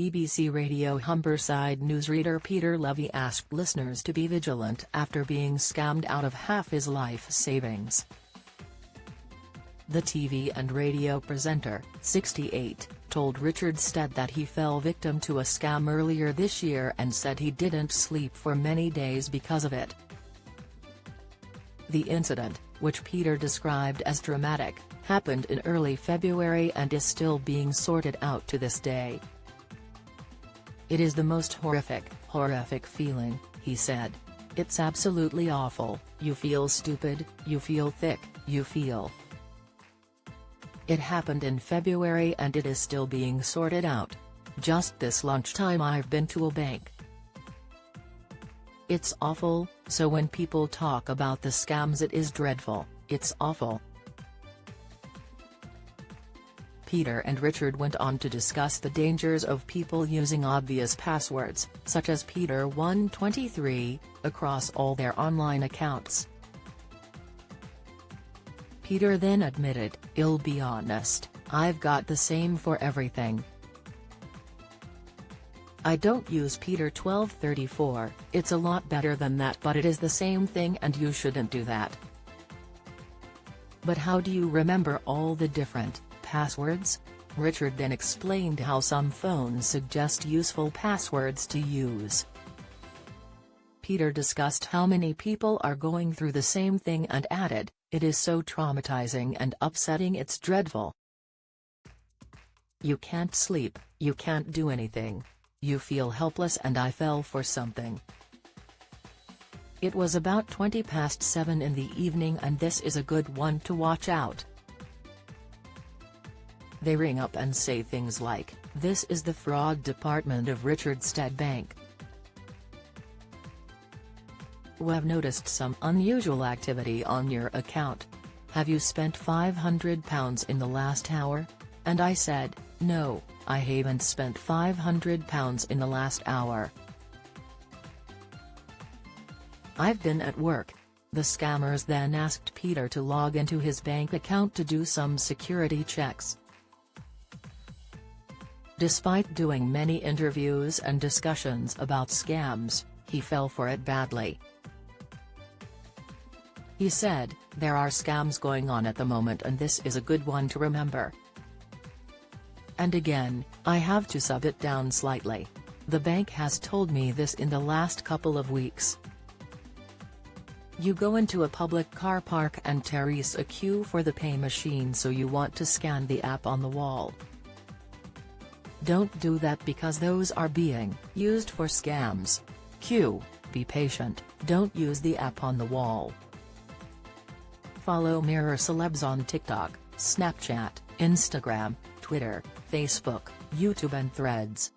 BBC Radio Humberside newsreader Peter Levy asked listeners to be vigilant after being scammed out of half his life savings. The TV and radio presenter, 68, told Richard Stead that he fell victim to a scam earlier this year and said he didn't sleep for many days because of it. The incident, which Peter described as dramatic, happened in early February and is still being sorted out to this day. "It is the most horrific feeling," he said. "It's absolutely awful. You feel stupid, you feel thick, you feel." It happened in February and it is still being sorted out. Just this lunchtime I've been to a bank. It's awful, so when people talk about the scams it is dreadful, it's awful. Peter and Richard went on to discuss the dangers of people using obvious passwords, such as Peter123, across all their online accounts. Peter then admitted, "I'll be honest, I've got the same for everything. I don't use Peter1234, it's a lot better than that, but it is the same thing and you shouldn't do that." "But how do you remember all the different passwords?" Richard then explained how some phones suggest useful passwords to use. Peter discussed how many people are going through the same thing and added, "It is so traumatizing and upsetting, it's dreadful. You can't sleep, you can't do anything. You feel helpless and I fell for something." It was about 7:20 in the evening and this is a good one to watch out. They ring up and say things like, "This is the fraud department of Richard Stead Bank. We've noticed some unusual activity on your account. Have you spent £500 in the last hour?" And I said, "No, I haven't spent £500 in the last hour. I've been at work." The scammers then asked Peter to log into his bank account to do some security checks. Despite doing many interviews and discussions about scams, he fell for it badly. He said, "There are scams going on at the moment and this is a good one to remember. And again, I have to sub it down slightly. The bank has told me this in the last couple of weeks. You go into a public car park and there is a queue for the pay machine, so you want to scan the app on the wall. Don't do that because those are being used for scams. Q. Be patient, don't use the app on the wall." Follow Mirror Celebs on TikTok, Snapchat, Instagram, Twitter, Facebook, YouTube and Threads.